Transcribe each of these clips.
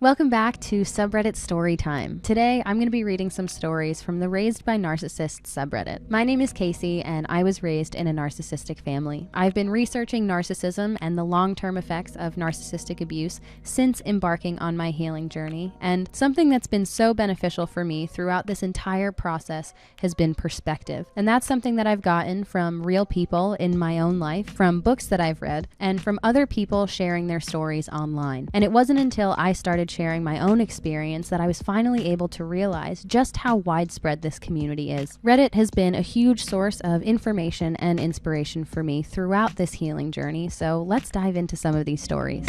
Welcome back to Subreddit Storytime. Today, I'm going to be reading some stories from the Raised by Narcissists subreddit. My name is Casey, and I was raised in a narcissistic family. I've been researching narcissism and the long-term effects of narcissistic abuse since embarking on my healing journey, and something that's been so beneficial for me throughout this entire process has been perspective. And that's something that I've gotten from real people in my own life, from books that I've read, and from other people sharing their stories online. And it wasn't until I started sharing my own experience that I was finally able to realize just how widespread this community is. Reddit has been a huge source of information and inspiration for me throughout this healing journey, so let's dive into some of these stories.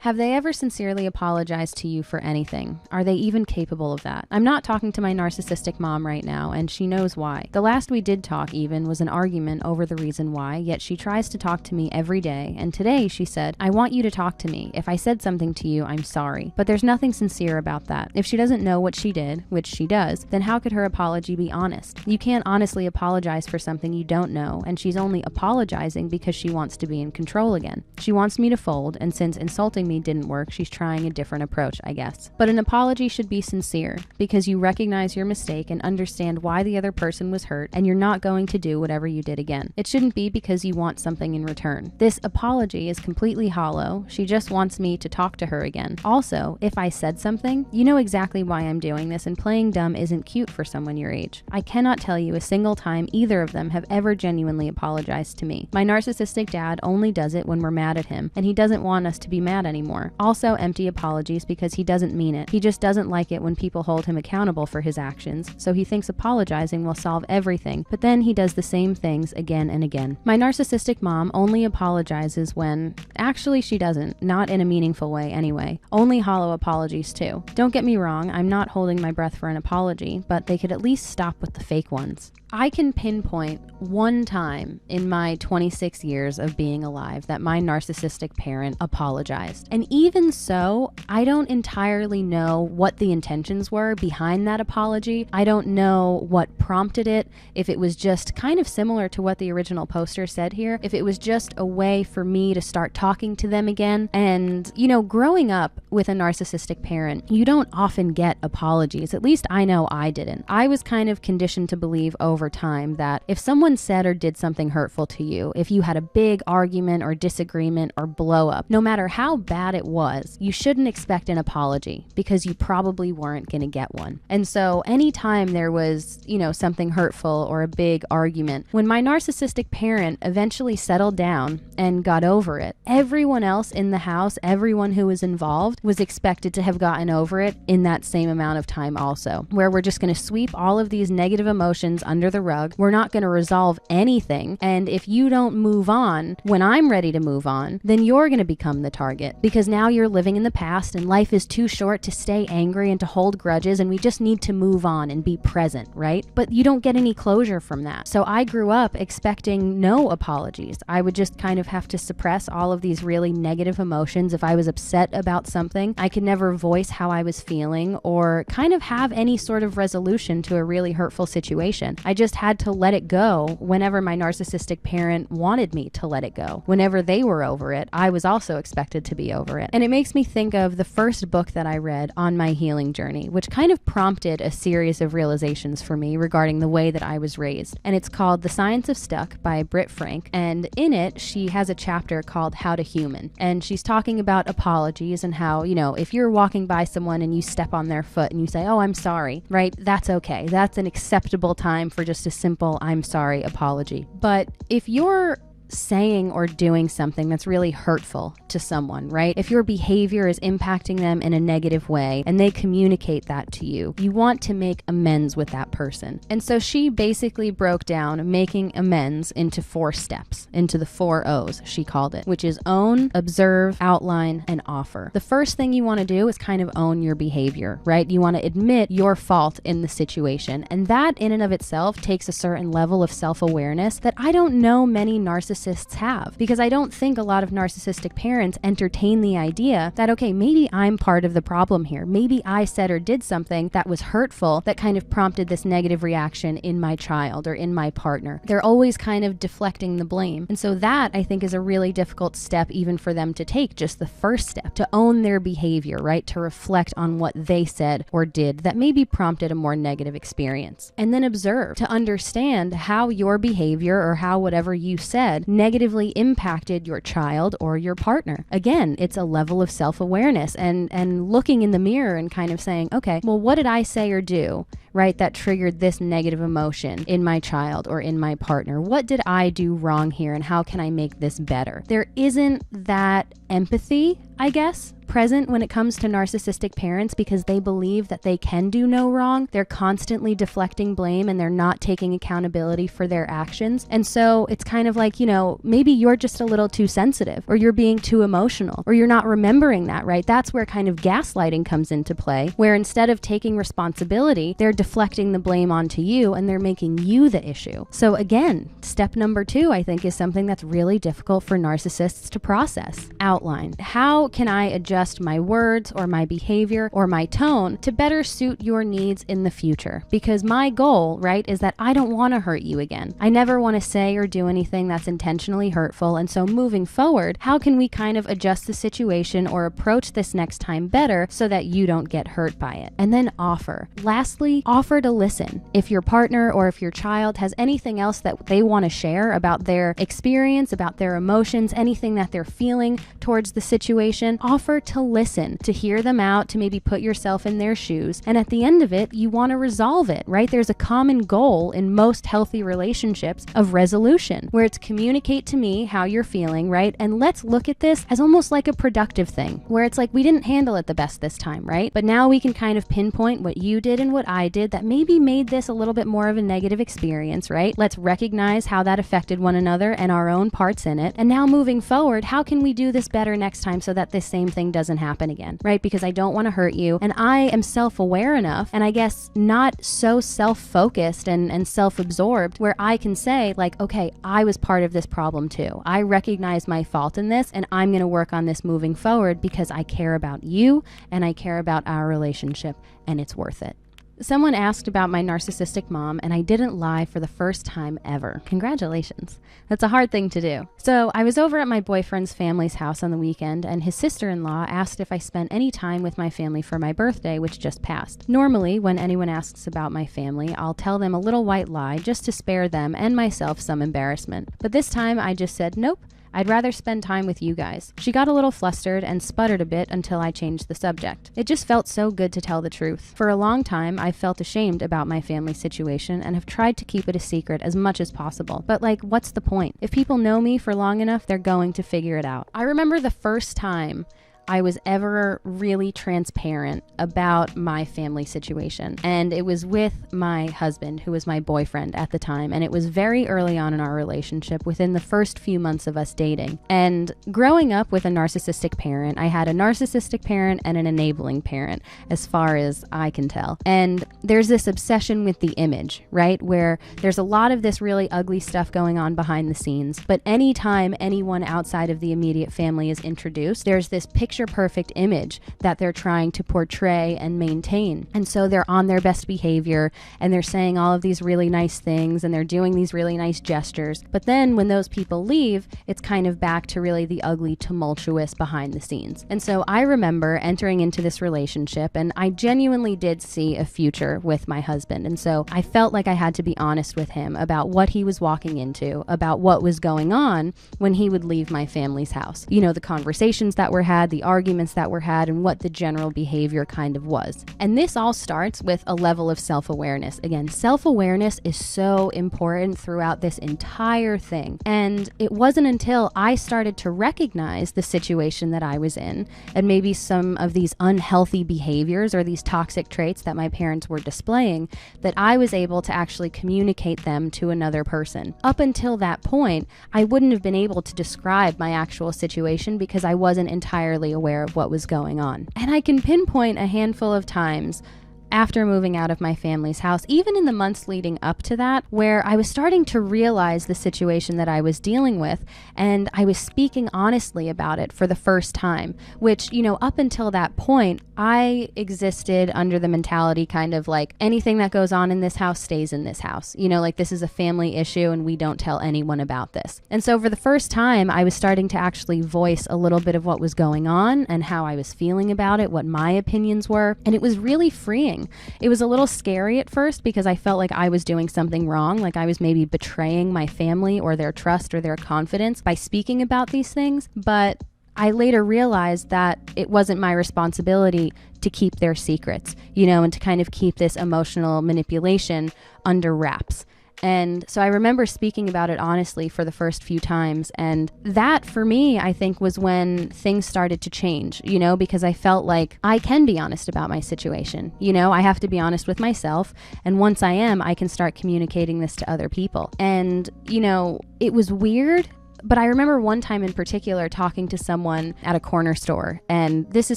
Have they ever sincerely apologized to you for anything? Are they even capable of that? I'm not talking to my narcissistic mom right now, and she knows why. The last we did talk even was an argument over the reason why, yet she tries to talk to me every day, and today she said, "I want you to talk to me. If I said something to you, I'm sorry." But there's nothing sincere about that. If she doesn't know what she did, which she does, then how could her apology be honest? You can't honestly apologize for something you don't know, and she's only apologizing because she wants to be in control again. She wants me to fold, and since insulting me didn't work, she's trying a different approach, I guess. But an apology should be sincere, because you recognize your mistake and understand why the other person was hurt, and you're not going to do whatever you did again. It shouldn't be because you want something in return. This apology is completely hollow. She just wants me to talk to her again. Also, if I said something, you know exactly why I'm doing this, and playing dumb isn't cute for someone your age. I cannot tell you a single time either of them have ever genuinely apologized to me. My narcissistic dad only does it when we're mad at him, and he doesn't want us to be mad anymore. Also empty apologies because he doesn't mean it. He just doesn't like it when people hold him accountable for his actions, so he thinks apologizing will solve everything, but then he does the same things again and again. My narcissistic mom only apologizes when, actually she doesn't, not in a meaningful way anyway. Only hollow apologies too. Don't get me wrong, I'm not holding my breath for an apology, but they could at least stop with the fake ones. I can pinpoint one time in my 26 years of being alive that my narcissistic parent apologized. And even so, I don't entirely know what the intentions were behind that apology. I don't know what prompted it, if it was just kind of similar to what the original poster said here, if it was just a way for me to start talking to them again. And, you know, growing up with a narcissistic parent, you don't often get apologies. At least I know I didn't. I was kind of conditioned to believe over time that if someone said or did something hurtful to you, if you had a big argument or disagreement or blow up, no matter how bad it was, you shouldn't expect an apology because you probably weren't going to get one. And so anytime there was, you know, something hurtful or a big argument, when my narcissistic parent eventually settled down and got over it, everyone else in the house, everyone who was involved, was expected to have gotten over it in that same amount of time also, where we're just going to sweep all of these negative emotions under the rug. We're not going to resolve anything. And if you don't move on when I'm ready to move on, then you're going to become the target, because now you're living in the past and life is too short to stay angry and to hold grudges, and we just need to move on and be present, right? But you don't get any closure from that. So I grew up expecting no apologies. I would just kind of have to suppress all of these really negative emotions. If I was upset about something, I could never voice how I was feeling or kind of have any sort of resolution to a really hurtful situation. I just had to let it go whenever my narcissistic parent wanted me to let it go. Whenever they were over it, I was also expected to be over it. And it makes me think of the first book that I read on my healing journey, which kind of prompted a series of realizations for me regarding the way that I was raised. And it's called The Science of Stuck by Britt Frank. And in it, she has a chapter called How to Human. And she's talking about apologies and how, you know, if you're walking by someone and you step on their foot and you say, "Oh, I'm sorry," right? That's okay. That's an acceptable time for just a simple "I'm sorry" apology. But if you're saying or doing something that's really hurtful to someone, right? If your behavior is impacting them in a negative way and they communicate that to you, you want to make amends with that person. And so she basically broke down making amends into 4 steps, into the 4 O's, she called it, which is own, observe, outline, and offer. The first thing you want to do is kind of own your behavior, right? You want to admit your fault in the situation. And that in and of itself takes a certain level of self-awareness that I don't know many narcissists narcissists have. Because I don't think a lot of narcissistic parents entertain the idea that, okay, maybe I'm part of the problem here. Maybe I said or did something that was hurtful that kind of prompted this negative reaction in my child or in my partner. They're always kind of deflecting the blame. And so that, I think, is a really difficult step even for them to take, just the first step, to own their behavior, right? To reflect on what they said or did that maybe prompted a more negative experience. And then observe, to understand how your behavior or how whatever you said negatively impacted your child or your partner. Again, it's a level of self-awareness and looking in the mirror and kind of saying, okay, well, what did I say or do, right, that triggered this negative emotion in my child or in my partner? What did I do wrong here, and how can I make this better? There isn't that empathy, I guess, present when it comes to narcissistic parents because they believe that they can do no wrong. They're constantly deflecting blame and they're not taking accountability for their actions. And so it's kind of like, maybe you're just a little too sensitive, or you're being too emotional, or you're not remembering that, right? That's where kind of gaslighting comes into play, where instead of taking responsibility, they're deflecting the blame onto you and they're making you the issue. So again, step number 2, I think, is something that's really difficult for narcissists to process. Outline. How can I adjust my words or my behavior or my tone to better suit your needs in the future? Because my goal, right, is that I don't want to hurt you again. I never want to say or do anything that's intentionally hurtful. And so moving forward, how can we kind of adjust the situation or approach this next time better so that you don't get hurt by it? And then offer. Lastly, offer to listen. If your partner or if your child has anything else that they want to share about their experience, about their emotions, anything that they're feeling towards the situation, offer to listen, to hear them out, to maybe put yourself in their shoes. And at the end of it, you want to resolve it, right? There's a common goal in most healthy relationships of resolution, where it's communicate to me how you're feeling, right? And let's look at this as almost like a productive thing, where it's like we didn't handle it the best this time, right? But now we can kind of pinpoint what you did and what I did that maybe made this a little bit more of a negative experience, right? Let's recognize how that affected one another and our own parts in it. And now moving forward, how can we do this better next time so that this same thing doesn't happen again, right? Because I don't want to hurt you, and I am self-aware enough, and I guess not so self-focused and self-absorbed, where I can say, like, okay, I was part of this problem too. I recognize my fault in this, and I'm going to work on this moving forward because I care about you and I care about our relationship, and it's worth it. Someone asked about my narcissistic mom, and I didn't lie for the first time ever. Congratulations. That's a hard thing to do. So I was over at my boyfriend's family's house on the weekend, and his sister-in-law asked if I spent any time with my family for my birthday, which just passed. Normally, when anyone asks about my family, I'll tell them a little white lie just to spare them and myself some embarrassment. But this time I just said, nope, I'd rather spend time with you guys. She got a little flustered and sputtered a bit until I changed the subject. It just felt so good to tell the truth. For a long time, I felt ashamed about my family situation and have tried to keep it a secret as much as possible. But what's the point? If people know me for long enough, they're going to figure it out. I remember the first time I was ever really transparent about my family situation. And it was with my husband, who was my boyfriend at the time. And it was very early on in our relationship, within the first few months of us dating. And growing up with a narcissistic parent, I had a narcissistic parent and an enabling parent, as far as I can tell. And there's this obsession with the image, right? Where there's a lot of this really ugly stuff going on behind the scenes. But anytime anyone outside of the immediate family is introduced, there's this picture-perfect image that they're trying to portray and maintain. And so they're on their best behavior and they're saying all of these really nice things and they're doing these really nice gestures. But then when those people leave, it's kind of back to really the ugly, tumultuous behind the scenes. And so I remember entering into this relationship, and I genuinely did see a future with my husband. And so I felt like I had to be honest with him about what he was walking into, about what was going on when he would leave my family's house. You know, the conversations that were had, the arguments that were had, and what the general behavior kind of was. And this all starts with a level of self-awareness. Again, self-awareness is so important throughout this entire thing. And it wasn't until I started to recognize the situation that I was in, and maybe some of these unhealthy behaviors or these toxic traits that my parents were displaying, that I was able to actually communicate them to another person. Up until that point, I wouldn't have been able to describe my actual situation because I wasn't entirely aware of what was going on. And I can pinpoint a handful of times after moving out of my family's house, even in the months leading up to that, where I was starting to realize the situation that I was dealing with, and I was speaking honestly about it for the first time, which, up until that point, I existed under the mentality kind of like anything that goes on in this house stays in this house. Like this is a family issue and we don't tell anyone about this. And so for the first time, I was starting to actually voice a little bit of what was going on and how I was feeling about it, what my opinions were. And it was really freeing. It was a little scary at first because I felt like I was doing something wrong, like I was maybe betraying my family or their trust or their confidence by speaking about these things. But I later realized that it wasn't my responsibility to keep their secrets, and to kind of keep this emotional manipulation under wraps. And so I remember speaking about it honestly for the first few times. And that for me, I think, was when things started to change, because I felt like I can be honest about my situation. I have to be honest with myself. And once I am, I can start communicating this to other people. And, it was weird. But I remember one time in particular talking to someone at a corner store, and this is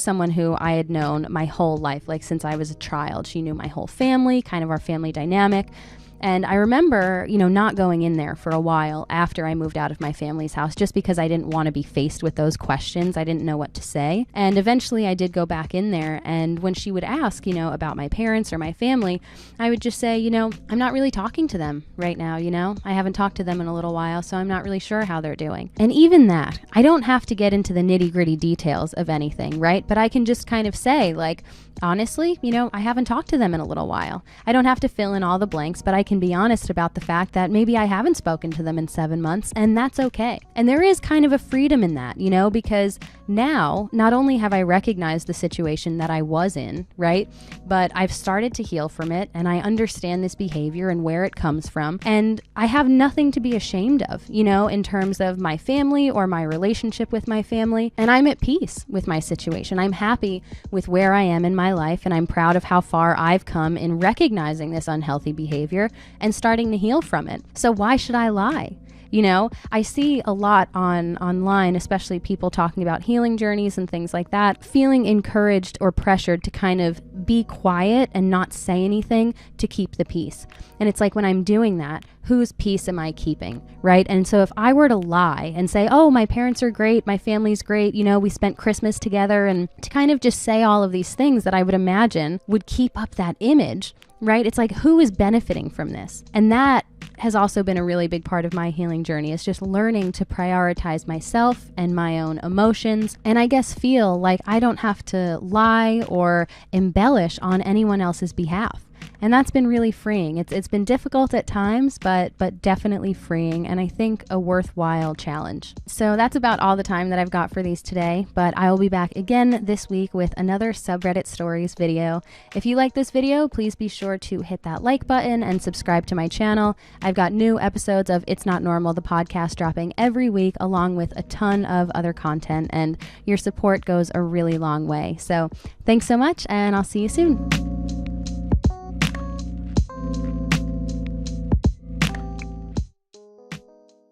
someone who I had known my whole life, like since I was a child. She knew my whole family, kind of our family dynamic. And I remember, not going in there for a while after I moved out of my family's house, just because I didn't want to be faced with those questions. I didn't know what to say. And eventually I did go back in there. And when she would ask, about my parents or my family, I would just say, I'm not really talking to them right now. I haven't talked to them in a little while, so I'm not really sure how they're doing. And even that, I don't have to get into the nitty-gritty details of anything, right? But I can just kind of say, like, honestly, I haven't talked to them in a little while. I don't have to fill in all the blanks, but I can be honest about the fact that maybe I haven't spoken to them in 7 months, and that's okay. And there is kind of a freedom in that, because now not only have I recognized the situation that I was in, right, but I've started to heal from it, and I understand this behavior and where it comes from, and I have nothing to be ashamed of, in terms of my family or my relationship with my family, and I'm at peace with my situation. I'm happy with where I am in my life, and I'm proud of how far I've come in recognizing this unhealthy behavior and starting to heal from it. So why should I lie? I see a lot online, especially people talking about healing journeys and things like that, feeling encouraged or pressured to kind of be quiet and not say anything to keep the peace. And it's like, when I'm doing that, whose peace am I keeping, right? And so if I were to lie and say, oh, my parents are great, my family's great, we spent Christmas together, and to kind of just say all of these things that I would imagine would keep up that image, right? It's like, who is benefiting from this? And that has also been a really big part of my healing journey, is just learning to prioritize myself and my own emotions, and I guess feel like I don't have to lie or embellish on anyone else's behalf. And that's been really freeing. It's been difficult at times, but definitely freeing, and I think a worthwhile challenge. So that's about all the time that I've got for these today, but I will be back again this week with another Subreddit Stories video. If you like this video, please be sure to hit that like button and subscribe to my channel. I've got new episodes of It's Not Normal, the podcast, dropping every week, along with a ton of other content, and your support goes a really long way. So thanks so much, and I'll see you soon.